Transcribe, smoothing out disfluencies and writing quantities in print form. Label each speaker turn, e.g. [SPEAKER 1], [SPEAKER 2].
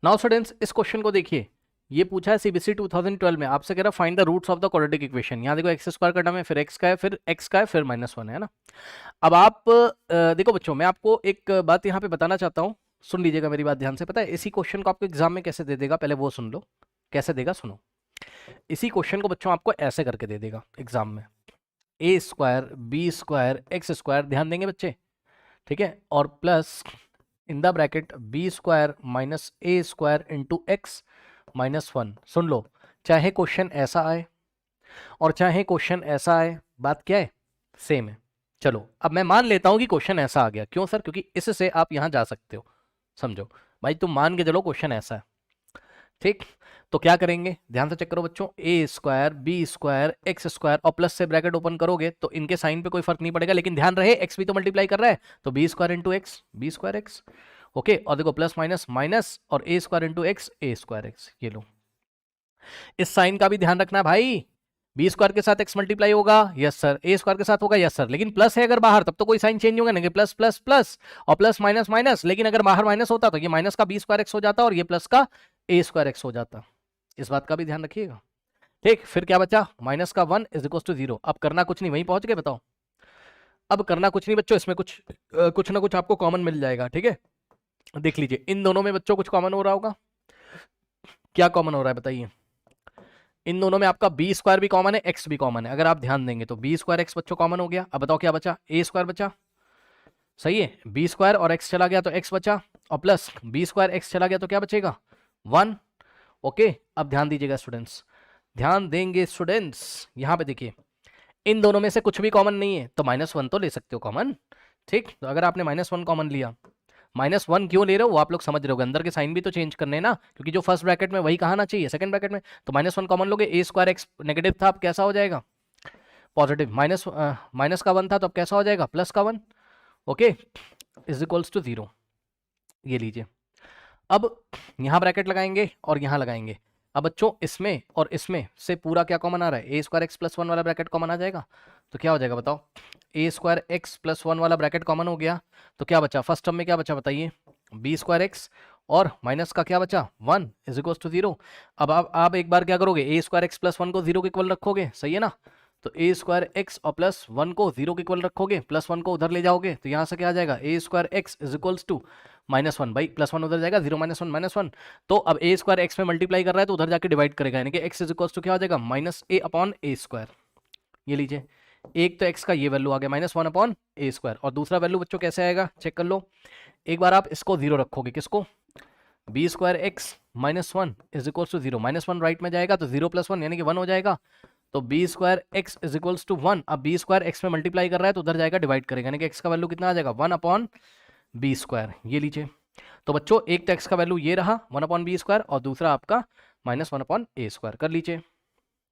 [SPEAKER 1] Now students इस question को देखिए, ये पूछा है सीबीएसई 2012 में, आपसे कह रहा find the roots of the quadratic equation. यहाँ देखो एक्स स्क्वायर का टर्म है, फिर एक्स का है, फिर एक्स का है, फिर -1 है ना। अब आप देखो बच्चों, मैं आपको एक बात यहाँ पे बताना चाहता हूँ, सुन लीजिएगा मेरी बात ध्यान से। पता है इसी क्वेश्चन को आपको एग्जाम में कैसे दे देगा, पहले वो सुन लो। कैसे देगा सुनो, इसी क्वेश्चन को बच्चों आपको ऐसे करके दे देगा एग्जाम में, A square B square X square, ध्यान देंगे बच्चे, ठीक है, और plus in the bracket B square minus A square into X -1। सुन लो, चाहे क्वेश्चन ऐसा आए और चाहे क्वेश्चन ऐसा आए, बात क्या है, सेम है। चलो अब मैं मान लेता हूं कि क्वेश्चन ऐसा आ गया, क्यों सर, क्योंकि इससे आप यहां जा सकते हो। समझो भाई, तुम मान के चलो क्वेश्चन ऐसा है, ठीक। तो क्या करेंगे, ध्यान से चेक करो बच्चों, A square B square X square और प्लस से ब्रैकेट ओपन करोगे तो इनके साइन पे कोई फर्क नहीं पड़ेगा, लेकिन ध्यान रहे एक्स भी तो मल्टीप्लाई कर रहा है, तो b square into x b square x, okay. और देखो प्लस माइनस माइनस और a square into x a square x, ये लो। इस साइन का भी ध्यान रखना भाई, बी स्क्वायर के साथ एक्स मल्टीप्लाई होगा, यस सर, ए स्क्वायर के साथ होगा, यस सर, लेकिन प्लस है अगर बाहर तब तो कोई साइन चेंज होगा नहीं, प्लस प्लस प्लस और प्लस माइनस माइनस, लेकिन अगर बाहर माइनस होता तो ये माइनस का बी स्क्वायर एक्स हो जाता और ये प्लस का ए स्क्वायर एक्स हो जाता। इस बात का भी ध्यान रखिएगा, ठीक। फिर क्या बचा, माइनस का 1 इज इक्वल टू 0। अब करना कुछ नहीं, वहीं पहुंच गए, बताओ। अब करना कुछ नहीं बच्चों, इसमें कुछ ना कुछ आपको कॉमन मिल जाएगा, ठीक है। देख लीजिए इन दोनों में बच्चों कुछ कॉमन हो रहा होगा, क्या कॉमन हो रहा है बताइए। इन दोनों में आपका बी स्क्वायर भी कॉमन है, एक्स भी कॉमन है, अगर आप ध्यान देंगे तो बी स्क्वायर एक्स बच्चों कॉमन हो गया। अब बताओ क्या बचा, ए स्क्वायर बचा, सही है, बी स्क्वायर और एक्स चला गया तो एक्स बचा, और प्लस बी स्क्वायर एक्स चला गया तो क्या बचेगा, 1, ओके। अब ध्यान दीजिएगा स्टूडेंट्स, ध्यान देंगे स्टूडेंट्स, यहां पे देखिए इन दोनों में से कुछ भी कॉमन नहीं है तो -1 तो ले सकते हो कॉमन, ठीक। तो अगर आपने -1 कॉमन लिया, -1 क्यों ले रहे हो वो आप लोग समझ रहे हो, अंदर के साइन भी तो चेंज करने हैं ना, क्योंकि जो फर्स्ट ब्रैकेट में वही कहाना चाहिए सेकंड ब्रैकेट में, तो -1 कॉमन लोगे, ए स्क्वायर एक्स नेगेटिव था अब कैसा हो जाएगा, पॉजिटिव, माइनस का 1 था तो अब कैसा हो जाएगा, प्लस का 1, ओके, इज इक्वल्स टू 0। ये लीजिए, अब यहां ब्रैकेट लगाएंगे और यहां लगाएंगे। अब बच्चों इसमें और इसमें से पूरा क्या कॉमन आ रहा है, ए स्क्वायर एक्स प्लस 1 वाला ब्रैकेट कॉमन आ जाएगा, तो क्या हो जाएगा बताओ, ए स्क्वायर एक्स प्लस 1 वाला ब्रैकेट कॉमन हो गया, तो क्या बचा, फर्स्ट टर्म में क्या बचा बताइए, बी स्क्वायर एक्स और माइनस का क्या बचा 1 इज इक्वल टू 0। अब आप एक बार क्या करोगे, ए स्क्वायर एक्स प्लस 1 को 0 के इक्वल रखोगे, सही है ना, तो ए स्क्वायर एक्स और प्लस 1 को 0 के इक्वल रखोगे, प्लस 1 को उधर ले जाओगे तो यहाँ से क्या आ जाएगा, A square x is equals to -1, भाई +1 उधर जाएगा, 0 -1 तो अब ए स्क्वायर एक्स में मल्टीप्लाई कर रहा है तो उधर जाके डिवाइड करेगा, यानी कि एक्स इज इक्वल्स टू क्या हो जाएगा, -a अपॉन ए स्क्वायर। ये लीजिए, एक तो एक्स का ये वैल्यू आ गया -1 अपॉन ए स्क्वायर, और दूसरा वैल्यू बच्चों कैसे आएगा चेक कर लो। एक बार आप इसको 0 रखोगे, किसको, b square x -1 is equals to 0, -1 right में जाएगा तो 0 + 1 यानी कि 1 हो जाएगा, तो b square x is equals to 1। अब बी स्क्वायर एक्स में मल्टीप्लाई कर रहा है तो उधर जाएगा डिवाइड करेगा, यानी कि एक्स का वैल्यू कितना आ जाएगा, 1 अपॉन बी स्क्वायर। ये लीजिए, तो बच्चों एक तो एक्स का वैल्यू ये रहा 1 अपॉन बी स्क्वायर और दूसरा आपका -1 अपॉन ए स्क्वायर, कर लीजिए।